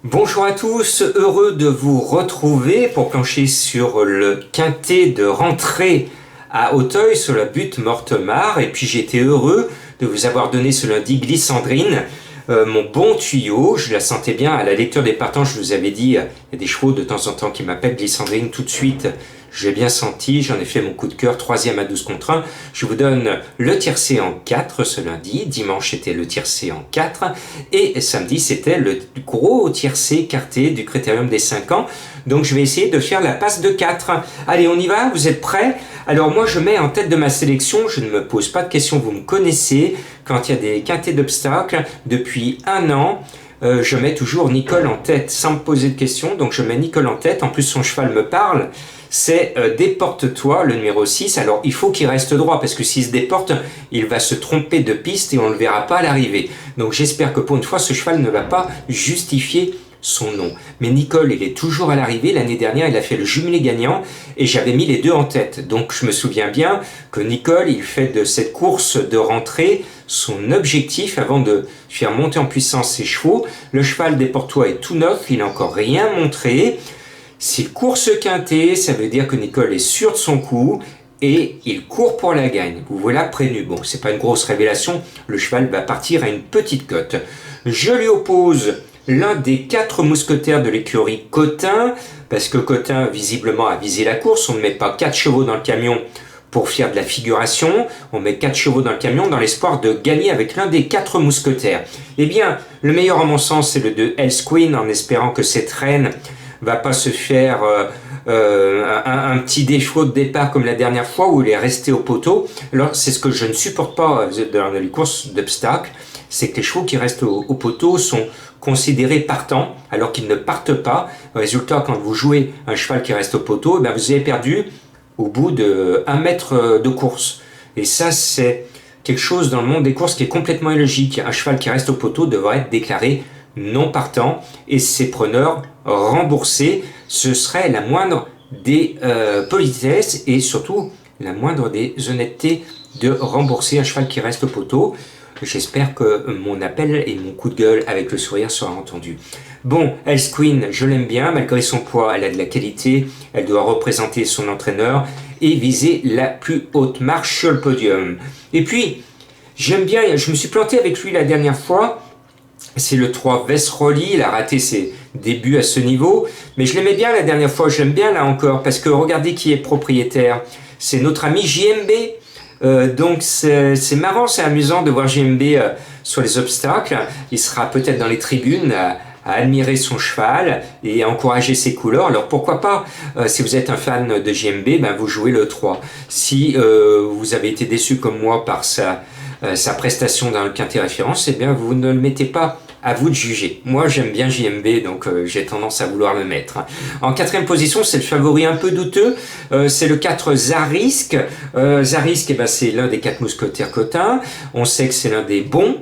Bonjour à tous, heureux de vous retrouver pour plancher sur le quintet de rentrée à Auteuil sur la butte Mortemart. Et puis j'étais heureux de vous avoir donné ce lundi Glycandrine, mon bon tuyau. Je la sentais bien à la lecture des partants. Je vous avais dit, il y a des chevaux de temps en temps qui m'appellent Glycandrine tout de suite. J'ai bien senti, j'en ai fait mon coup de cœur, 3e à 12 contre 1. Je vous donne le tiercé en 4 ce lundi. Dimanche, c'était le tiercé en 4. Et samedi, c'était le gros tiercé quarté du critérium des 5 ans. Donc, je vais essayer de faire la passe de 4. Allez, on y va? Vous êtes prêts? Alors, moi, je mets en tête de ma sélection. Je ne me pose pas de questions, vous me connaissez. Quand il y a des quintés d'obstacles, depuis un an, je mets toujours Nicole en tête sans me poser de questions. Donc, je mets Nicole en tête. En plus, son cheval me parle. C'est Déporte-toi, le numéro 6. Alors, il faut qu'il reste droit, parce que s'il se déporte, il va se tromper de piste et on ne le verra pas à l'arrivée. Donc, j'espère que pour une fois, ce cheval ne va pas justifier son nom. Mais Nicole, il est toujours à l'arrivée. L'année dernière, il a fait le jumelé gagnant et j'avais mis les deux en tête. Donc, je me souviens bien que Nicole, il fait de cette course de rentrée son objectif avant de faire monter en puissance ses chevaux. Le cheval Déporte-toi est tout neuf, il n'a encore rien montré. S'il court ce quintet, ça veut dire que Nicole est sûr de son coup et il court pour la gagne. Vous voilà prévenu. Bon, c'est pas une grosse révélation, le cheval va partir à une petite cote. Je lui oppose l'un des 4 mousquetaires de l'écurie Cotin, parce que Cotin visiblement a visé la course. On ne met pas 4 chevaux dans le camion pour faire de la figuration, on met 4 chevaux dans le camion dans l'espoir de gagner avec l'un des 4 mousquetaires. Eh bien, le meilleur à mon sens, c'est le de Hell's Queen, en espérant que cette reine va pas se faire un petit défaut de départ comme la dernière fois où il est resté au poteau. Alors c'est ce que je ne supporte pas dans les courses d'obstacles, c'est que les chevaux qui restent au poteau sont considérés partants alors qu'ils ne partent pas. Résultat, quand vous jouez un cheval qui reste au poteau, ben vous avez perdu au bout de 1 mètre de course. Et ça, c'est quelque chose dans le monde des courses qui est complètement illogique. Un cheval qui reste au poteau devrait être déclaré non partant et ses preneurs remboursés. Ce serait la moindre des politesses et surtout la moindre des honnêtetés de rembourser un cheval qui reste au poteau. J'espère que mon appel et mon coup de gueule avec le sourire sera entendu. Bon, Hell's Queen, je l'aime bien, malgré son poids, elle a de la qualité, elle doit représenter son entraîneur et viser la plus haute marche sur le podium. Et puis, j'aime bien, je me suis planté avec lui la dernière fois, c'est le 3 Vesroli, il a raté ses débuts à ce niveau, mais je l'aimais bien la dernière fois, je l'aime bien là encore, parce que regardez qui est propriétaire, c'est notre ami JMB. Donc c'est marrant, c'est amusant de voir JMB sur les obstacles. Il sera peut-être dans les tribunes à admirer son cheval et à encourager ses couleurs. Alors pourquoi pas, si vous êtes un fan de JMB, ben vous jouez le 3. Si vous avez été déçu comme moi par sa prestation dans le quintet référence, eh bien vous ne le mettez pas. À vous de juger. Moi, j'aime bien JMB, donc j'ai tendance à vouloir le mettre. En 4e position, c'est le favori un peu douteux. C'est le 4 Zarisk. Zarisk, eh ben, c'est l'un des 4 mousquetaires Cotin. On sait que c'est l'un des bons,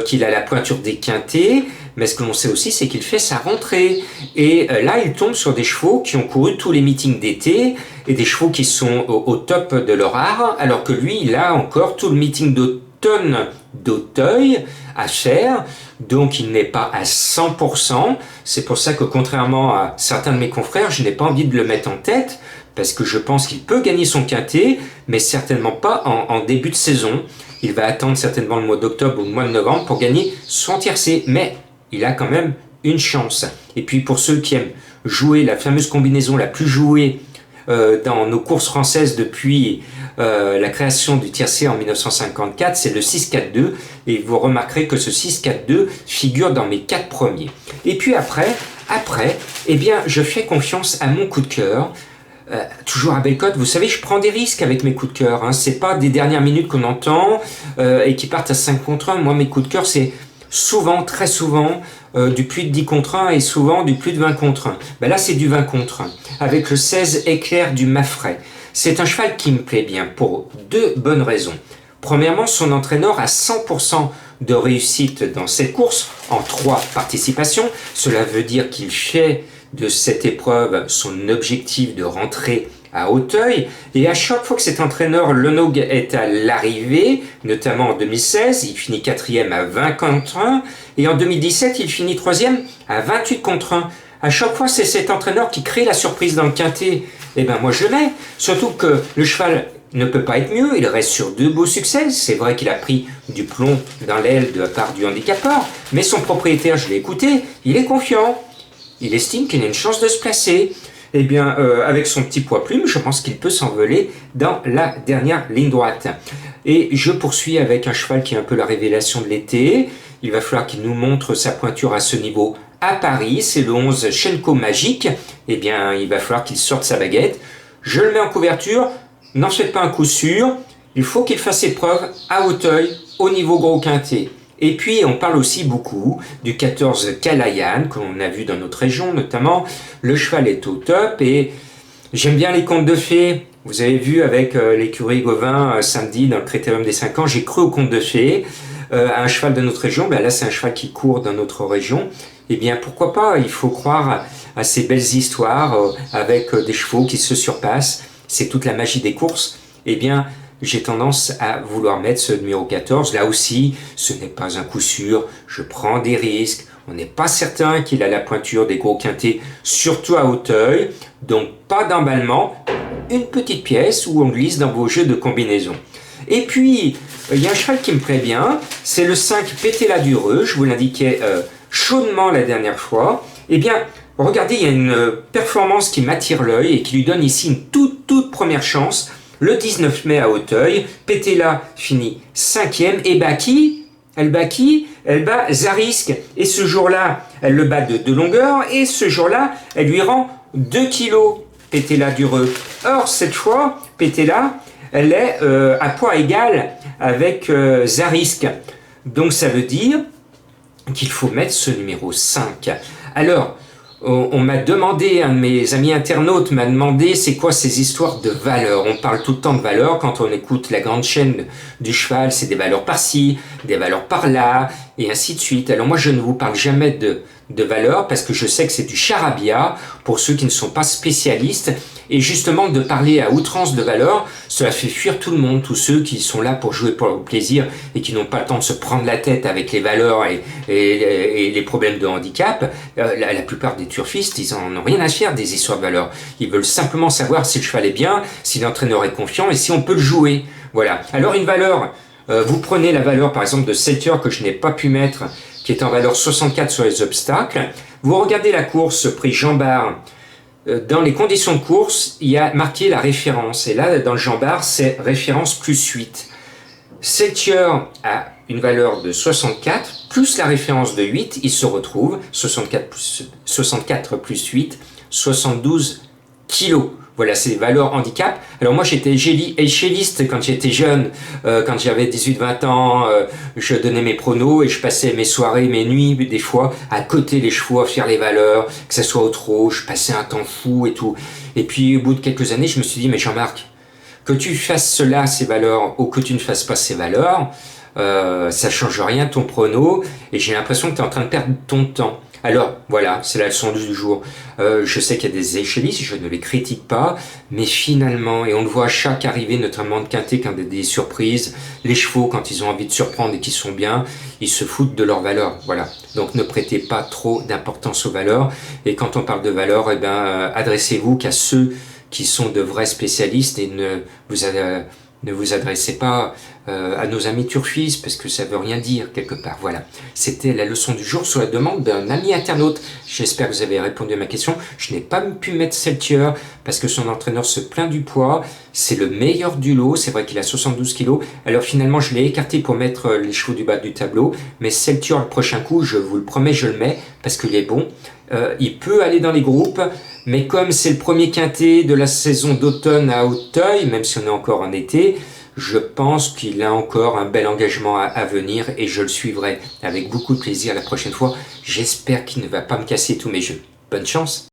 qu'il a la pointure des quintets. Mais ce que l'on sait aussi, c'est qu'il fait sa rentrée. Et là, il tombe sur des chevaux qui ont couru tous les meetings d'été et des chevaux qui sont au top de leur art, alors que lui, il a encore tout le meeting d'automne d'Auteuil à faire, donc il n'est pas à 100%. C'est pour ça que contrairement à certains de mes confrères, je n'ai pas envie de le mettre en tête, parce que je pense qu'il peut gagner son quintet, mais certainement pas en début de saison. Il va attendre certainement le mois d'octobre ou le mois de novembre pour gagner son tiercé, mais il a quand même une chance. Et puis pour ceux qui aiment jouer la fameuse combinaison la plus jouée dans nos courses françaises depuis la création du tiercé en 1954, c'est le 6-4-2, et vous remarquerez que ce 6-4-2 figure dans mes 4 premiers. Et puis après, eh bien, je fais confiance à mon coup de cœur, toujours à belle cote. Vous savez, je prends des risques avec mes coups de cœur, hein. C'est pas des dernières minutes qu'on entend et qui partent à 5 contre 1. Moi, mes coups de cœur, c'est souvent, très souvent, du plus de 10 contre 1 et souvent du plus de 20 contre 1. Ben là, c'est du 20 contre 1, avec le 16 Éclair du Maffray. C'est un cheval qui me plaît bien pour 2 bonnes raisons. Premièrement, son entraîneur a 100% de réussite dans cette course en 3 participations. Cela veut dire qu'il fait de cette épreuve son objectif de rentrer à Auteuil. Et à chaque fois que cet entraîneur Lenog est à l'arrivée, notamment en 2016, il finit 4e à 20 contre 1. Et en 2017, il finit 3e à 28 contre 1. À chaque fois, c'est cet entraîneur qui crée la surprise dans le quintet. Eh ben moi je le mets. Surtout que le cheval ne peut pas être mieux, il reste sur 2 beaux succès. C'est vrai qu'il a pris du plomb dans l'aile de la part du handicapeur, mais son propriétaire, je l'ai écouté, il est confiant. Il estime qu'il a une chance de se placer. Eh bien, avec son petit poids plume, je pense qu'il peut s'envoler dans la dernière ligne droite. Et je poursuis avec un cheval qui est un peu la révélation de l'été. Il va falloir qu'il nous montre sa pointure à ce niveau à Paris. C'est le 11 Shenko Magique. Eh bien, il va falloir qu'il sorte sa baguette. Je le mets en couverture. N'en faites pas un coup sûr. Il faut qu'il fasse ses preuves à Auteuil, au niveau gros quintet. Et puis, on parle aussi beaucoup du 14 Kalayan, qu'on a vu dans notre région notamment. Le cheval est au top et j'aime bien les contes de fées. Vous avez vu avec l'écurie Gauvin samedi dans le Critérium des 5 ans, j'ai cru aux contes de fées. Un cheval de notre région, ben là c'est un cheval qui court dans notre région. Eh bien, pourquoi pas, il faut croire à ces belles histoires avec des chevaux qui se surpassent. C'est toute la magie des courses. Eh bien, j'ai tendance à vouloir mettre ce numéro 14. Là aussi, ce n'est pas un coup sûr. Je prends des risques. On n'est pas certain qu'il a la pointure des gros quintets, surtout à Auteuil. Donc, pas d'emballement. Une petite pièce où on glisse dans vos jeux de combinaison. Et puis, il y a un cheval qui me plaît bien. C'est le 5 Pétéla Dureux. Je vous l'indiquais chaudement la dernière fois. Eh bien, regardez, il y a une performance qui m'attire l'œil et qui lui donne ici une toute première chance. Le 19 mai à Auteuil, Pétéla finit 5e et bat qui? Elle bat Zarisk. Et ce jour-là, elle le bat de 2 longueurs et ce jour-là, elle lui rend 2 kilos, Pétéla Dureux. Or, cette fois, Pétéla, elle est à poids égal avec Zarisk. Donc ça veut dire qu'il faut mettre ce numéro 5. Alors, on m'a demandé, un de mes amis internautes m'a demandé c'est quoi ces histoires de valeurs. On parle tout le temps de valeurs quand on écoute la grande chaîne du cheval, c'est des valeurs par-ci, des valeurs par-là, et ainsi de suite. Alors moi je ne vous parle jamais de valeurs parce que je sais que c'est du charabia pour ceux qui ne sont pas spécialistes. Et justement, de parler à outrance de valeurs, cela fait fuir tout le monde, tous ceux qui sont là pour jouer pour le plaisir et qui n'ont pas le temps de se prendre la tête avec les valeurs et les problèmes de handicap. La plupart des turfistes, ils en ont rien à faire des histoires de valeurs. Ils veulent simplement savoir si le cheval est bien, si l'entraîneur est confiant et si on peut le jouer. Voilà. Alors une valeur, vous prenez la valeur par exemple de Seltier que je n'ai pas pu mettre, qui est en valeur 64 sur les obstacles. Vous regardez la course prix Jean Bart. Dans les conditions de course, il y a marqué la référence. Et là, dans le Jean Bart, c'est référence plus 8. Seltier a une valeur de 64, plus la référence de 8, il se retrouve 64 plus 8, 72 kilos. Voilà, c'est les valeurs handicap. Alors moi, j'étais échelliste quand j'étais jeune, quand j'avais 18-20 ans, je donnais mes pronos et je passais mes soirées, mes nuits, des fois, à côté les chevaux, à faire les valeurs, que ce soit au trot, je passais un temps fou et tout. Et puis, au bout de quelques années, je me suis dit, mais Jean-Marc, que tu fasses cela, ces valeurs, ou que tu ne fasses pas ces valeurs, ça change rien ton prono, et j'ai l'impression que tu es en train de perdre ton temps. Alors, voilà, c'est la leçon du jour. Je sais qu'il y a des échellistes, je ne les critique pas, mais finalement, et on le voit à chaque arrivée, notamment de quintet, quand il y a des surprises, les chevaux, quand ils ont envie de surprendre et qu'ils sont bien, ils se foutent de leurs valeurs. Voilà. Donc, ne prêtez pas trop d'importance aux valeurs. Et quand on parle de valeurs, eh ben, adressez-vous qu'à ceux qui sont de vrais spécialistes et ne vous adressez pas à nos amis turfistes parce que ça veut rien dire quelque part. Voilà, c'était la leçon du jour sur la demande d'un ami internaute. J'espère que vous avez répondu à ma question. Je n'ai pas pu mettre Seltier parce que son entraîneur se plaint du poids. C'est le meilleur du lot. C'est vrai qu'il a 72 kilos. Alors finalement, je l'ai écarté pour mettre les chevaux du bas du tableau. Mais Seltier, le prochain coup, je vous le promets, je le mets parce qu'il est bon. Il peut aller dans les groupes. Mais comme c'est le premier quintet de la saison d'automne à Auteuil, même si on est encore en été, je pense qu'il a encore un bel engagement à venir et je le suivrai avec beaucoup de plaisir la prochaine fois. J'espère qu'il ne va pas me casser tous mes jeux. Bonne chance!